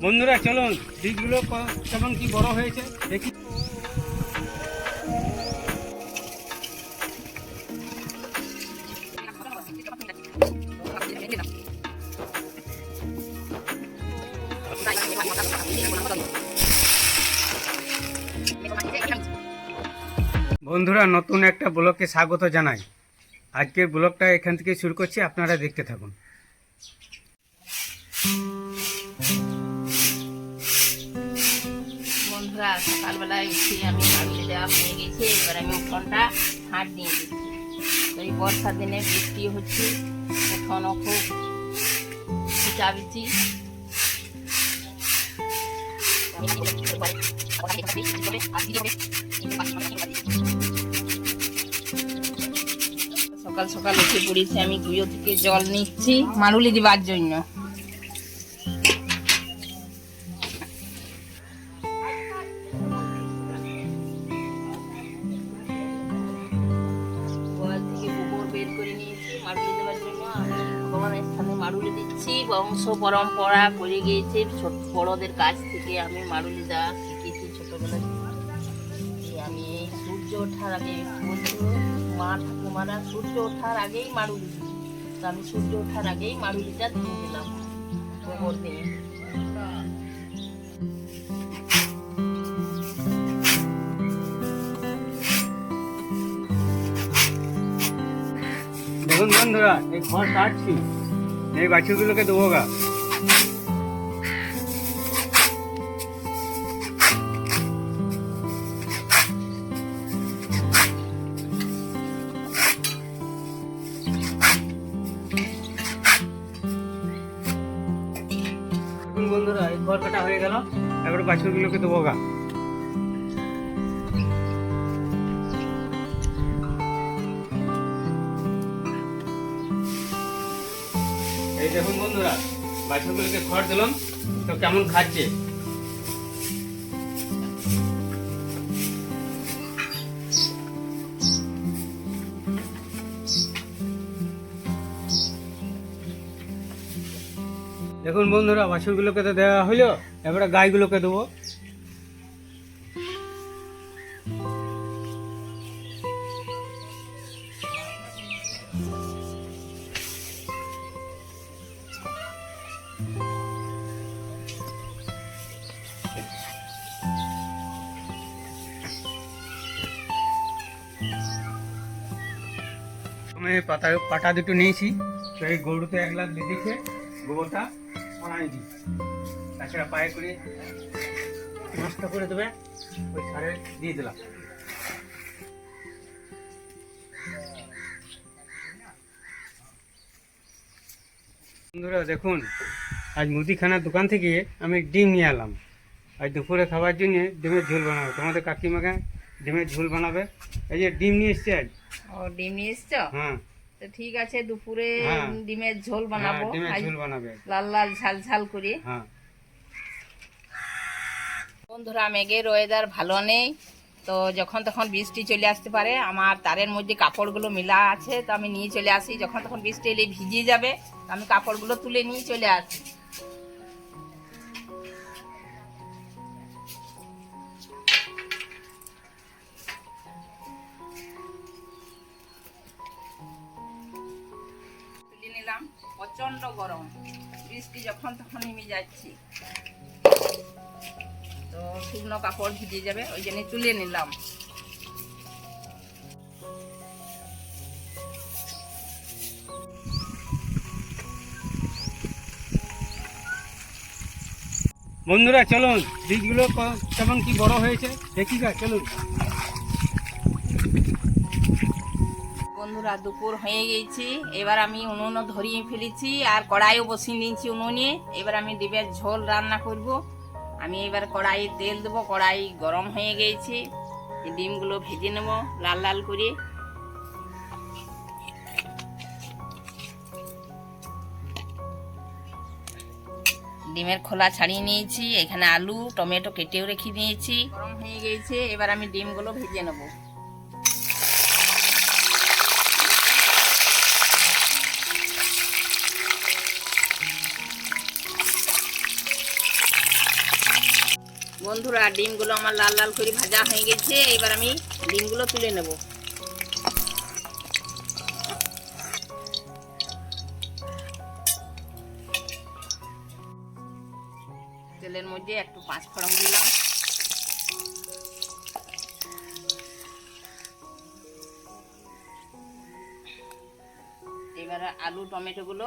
বন্ধুরা চলুন বীজগুলো কেমন কি বড় হয়েছে দেখি। বন্ধুরা নতুন একটা ব্লগকে স্বাগত জানাই। আজকের ব্লগটা এখান থেকে শুরু করছি, আপনারা দেখতে থাকুন। বন্ধুরা সকালবেলায় উঠে আমি মাড়ুলি দেওয়া হয়ে গেছে, এবার আমি উঠোনটা হাঁট দিয়ে দিচ্ছি। তো এই বর্ষার দিনে বৃষ্টি হচ্ছে, উঠোনও খুব চাবিছি। সকাল সকাল উঠে পড়েছি, আমি কুয়ো থেকে জল নিচ্ছি মাড়ুলি দিবার জন্য। মাড়ুলি দিচ্ছি, বংশ পরম্পরা করে গিয়েছে ছোট বড়দের কাছ থেকে আমি মাড়ুলি দেওয়া শিখেছি ছোটবেলা থেকে। আমি এই সূর্য ওঠার আগে বলতো মা ঠাকুমারা সূর্য ওঠার আগেই মাড়ুলি দিই, তো আমি সূর্য ওঠার আগেই মাড়ুলিটা দিয়ে দিলাম গোবর দিয়ে। দেখুন বন্ধুরা, এই ঘর কাটছি, এই বাছুরগুলোকে দেবো গা। বন্ধুরা এই ঘর কাটা হয়ে গেল, এবার বাছুরগুলোকে দেবো গা। এই দেখুন বন্ধুরা, বাছুরগুলোকে খড় দিলাম, তো কেমন খাচ্ছে। দেখুন বন্ধুরা, বাছুরগুলোকে তো দেওয়া হলো, এবারে গাইগুলোকে দেবো। আমি পাটা দুটো নিয়েছি, তো এই গরুতে 1 গ্লাস বেঁধেছে, গোবরটা ছড়াই দিই, তাছাড়া পায়ে করে নষ্ট করে দেবে, ওই সারে দিয়ে দিলাম। বন্ধুরা দেখুন, আজ মুদিখানার দোকান থেকে আমি ডিম নিয়ে এলাম। আজ দুপুরে খাবার জন্য ডিমের ঝোল বানাবো, তোমাদের কাকিমাকে ডিমের ঝোল বানাবে। এই যে ডিম নিয়ে এসছি আজ। ও ডিম নিয়ে এসছো? হ্যাঁ, তো ঠিক আছে, দুপুরে হ্যাঁ ডিমের ঝোল বানাবো। ডিমের ঝোল বানাবে লাল লাল ঝাল ঝাল করে। হ্যাঁ বন্ধুরা মেঘের ওয়েদার ভালো নেই, তো যখন তখন বৃষ্টি চলে আসতে পারে। আমার তারের মধ্যে কাপড়গুলো মেলা আছে, তো আমি নিয়ে চলে আসি। যখন তখন বৃষ্টি এলে ভিজে যাবে, আমি কাপড়গুলো তুলে নিয়ে চলে আসি। তুলে নিলাম, প্রচন্ড গরম, বৃষ্টি যখন তখন নেমে যাচ্ছি, তো শুকনো কাপড় ভিজে যাবে, ওই জন্য তুলে নিলাম। বন্ধুরা চলুন বীজগুলো কেমন কি বড় হয়েছে দেখি গা, চলুন। বন্ধুরা দুপুর হয়ে গেছি, এবার আমি উনুনও ধরিয়ে ফেলেছি আর কড়াইও বসিয়ে দিয়েছি উনুনে। এবার আমি ডিমের ঝোল রান্না করব। আমি এবার কড়াইয়ে তেল দেবো, কড়াই গরম হয়ে গেছে, ডিমগুলো ভেজে নেব লাল লাল করে। ডিমের খোলা ছাড়িয়ে নিয়েছি, এখানে আলু টমেটো কেটেও রেখে দিয়েছি। গরম হয়ে গেছে, এবার আমি ডিমগুলো ভেজে নেব। বন্ধুরা ডিমগুলো আমার লাল লাল করে ভাজা হয়ে গেছে, এবার আমি ডিমগুলো তুলে নেব। তেলের মধ্যে একটু পাঁচ ফোড়ন দিলাম, এবার আলু টমেটো গুলো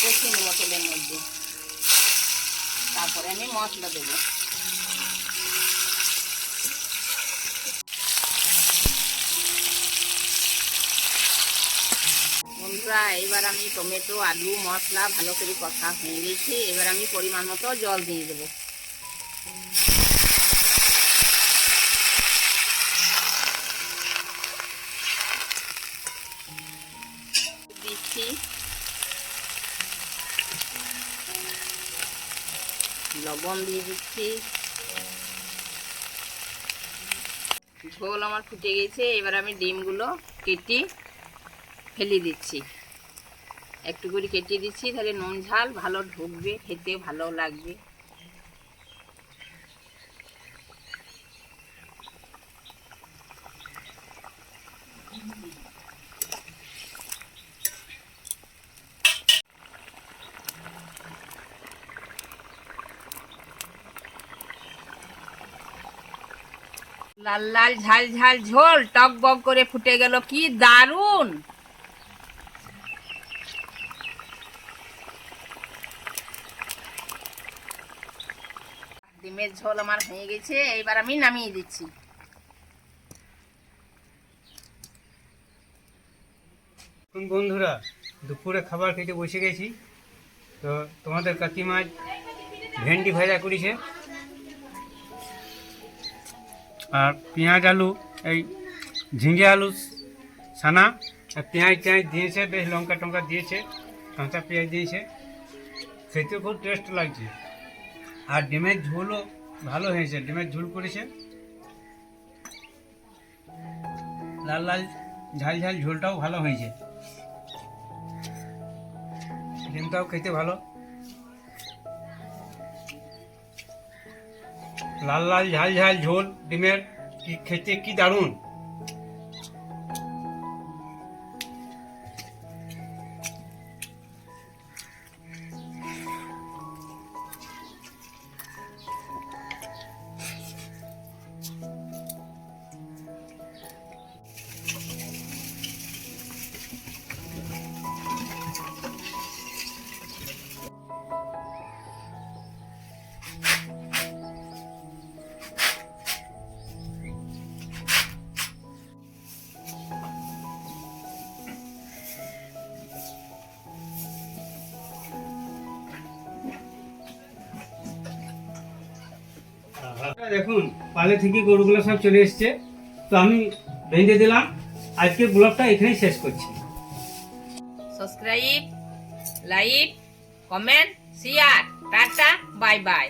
কষিয়ে নেব তেলের মধ্যে, তারপরে আমি মশলা দেব। বন্ধুরা এবার আমি টমেটো আলু মশলা ভালো করে কষা হয়ে গেছে, এবার আমি পরিমাণ মতো জল দিয়ে দেবো। দিচ্ছি লবণ দিয়ে দিচ্ছি। ঝোল আমার ফুটে গেছে, এবার আমি ডিমগুলো কেটে ফেলে দিচ্ছি। একটু করে কেটে দিচ্ছি, তাহলে নুন ঝাল ভালো ঢুকবে, খেতে ভালো লাগবে। লাল লাল ঝাল ঝাল ঝোল টক বক করে ফুটে গেল, কি দারুণ! ডিমের ঝোল আমার হয়ে গেছে, এবার আমি নামিয়ে দিচ্ছি। বন্ধুরা দুপুরে খাবার খেতে বসে গেছি, তো তোমাদের কাকিমা ভেন্ডি ভাজা করেছে, আর পেঁয়াজ আলু এই ঝিঙে আলু ছানা, আর পেঁয়াজ দিয়েছে, বেশ লঙ্কা টঙ্কা দিয়েছে, কাঁচা পেঁয়াজ দিয়েছে, খেতে খুব টেস্ট লাগছে। আর ডিমের ঝোলও ভালো হয়েছে, ডিমের ঝোল করেছে, লাল লাল ঝাল ঝাল ঝোলটাও ভালো হয়েছে, ডিমটাও খেতে ভালো, লাল লাল ঝাল ঝাল ঝোল ডিমের, কি খেতে কি দারুণ। দেখুন পালে থেকে গরুগুলো সব চলে এসছে, তো আমি বেঁধে দিলাম। আজকে ব্লগটা এখানেই শেষ করছি। Subscribe, like, comment, share, tata, bye bye.